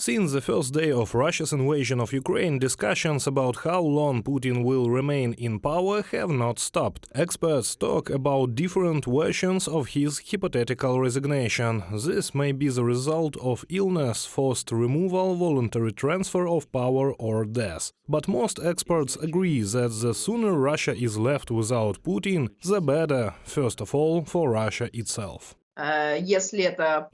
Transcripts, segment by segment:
Since the first day of Russia's invasion of Ukraine, discussions about how long Putin will remain in power have not stopped. Experts talk about different versions of his hypothetical resignation. This may be the result of illness, forced removal, voluntary transfer of power, or death. But most experts agree that the sooner Russia is left without Putin, the better, first of all, for Russia itself.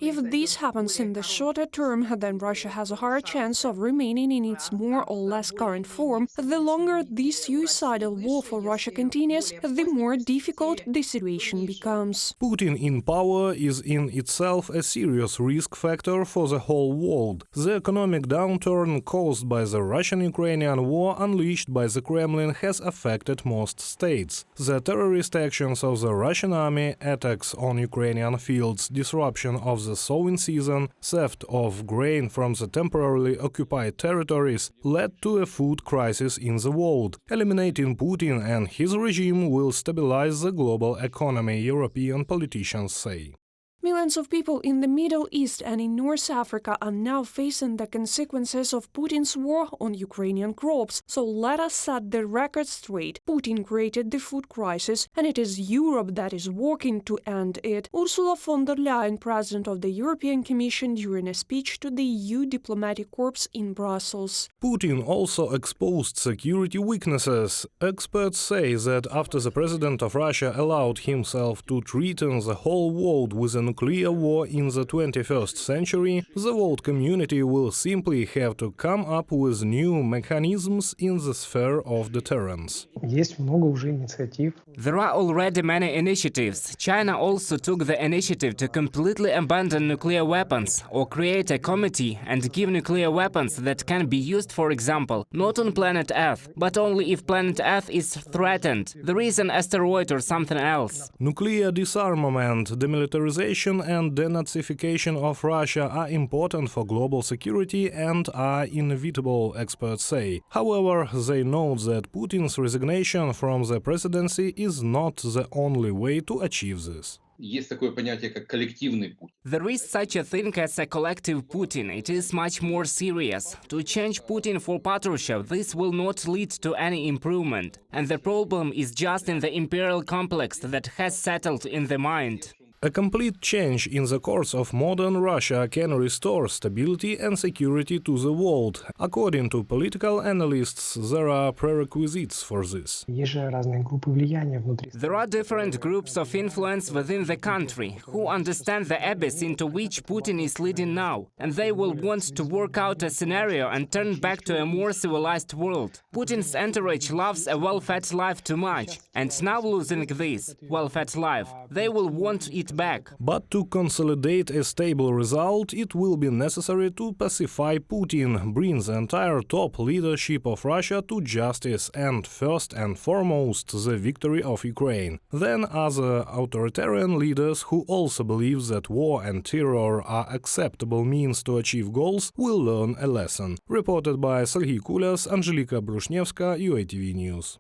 If this happens in the shorter term, then Russia has a higher chance of remaining in its more or less current form. The longer this suicidal war for Russia continues, the more difficult the situation becomes. Putin in power is in itself a serious risk factor for the whole world. The economic downturn caused by the Russian-Ukrainian war unleashed by the Kremlin has affected most states. The terrorist actions of the Russian army, attacks on Ukrainian fields, disruption of the sowing season, theft of grain from the temporarily occupied territories led to a food crisis in the world. Eliminating Putin and his regime will stabilize the global economy, European politicians say. Millions of people in the Middle East and in North Africa are now facing the consequences of Putin's war on Ukrainian crops. So let us set the record straight. Putin created the food crisis, and it is Europe that is working to end it. Ursula von der Leyen, president of the European Commission, during a speech to the EU diplomatic corps in Brussels. Putin also exposed security weaknesses. Experts say that after the president of Russia allowed himself to threaten the whole world with a nuclear war in the 21st century, the world community will simply have to come up with new mechanisms in the sphere of deterrence. There are already many initiatives. China also took the initiative to completely abandon nuclear weapons or create a committee and give nuclear weapons that can be used, for example, not on planet Earth, but only if planet Earth is threatened. There is an asteroid or something else. Nuclear disarmament, demilitarization and denazification of Russia are important for global security and are inevitable, experts say. However, they note that Putin's resignation from the presidency is not the only way to achieve this. There is such a thing as a collective Putin. It is much more serious. To change Putin for Patrushev, this will not lead to any improvement. And the problem is just in the imperial complex that has settled in the mind. A complete change in the course of modern Russia can restore stability and security to the world. According to political analysts, there are prerequisites for this. There are different groups of influence within the country who understand the abyss into which Putin is leading now, and they will want to work out a scenario and turn back to a more civilized world. Putin's entourage loves a well-fed life too much, and now losing this well-fed life, they will want it back. But to consolidate a stable result, it will be necessary to pacify Putin, bring the entire top leadership of Russia to justice and, first and foremost, the victory of Ukraine. Then other authoritarian leaders who also believe that war and terror are acceptable means to achieve goals will learn a lesson. Reported by Serhiy Kulias, Angelika Brushnevska, UATV News.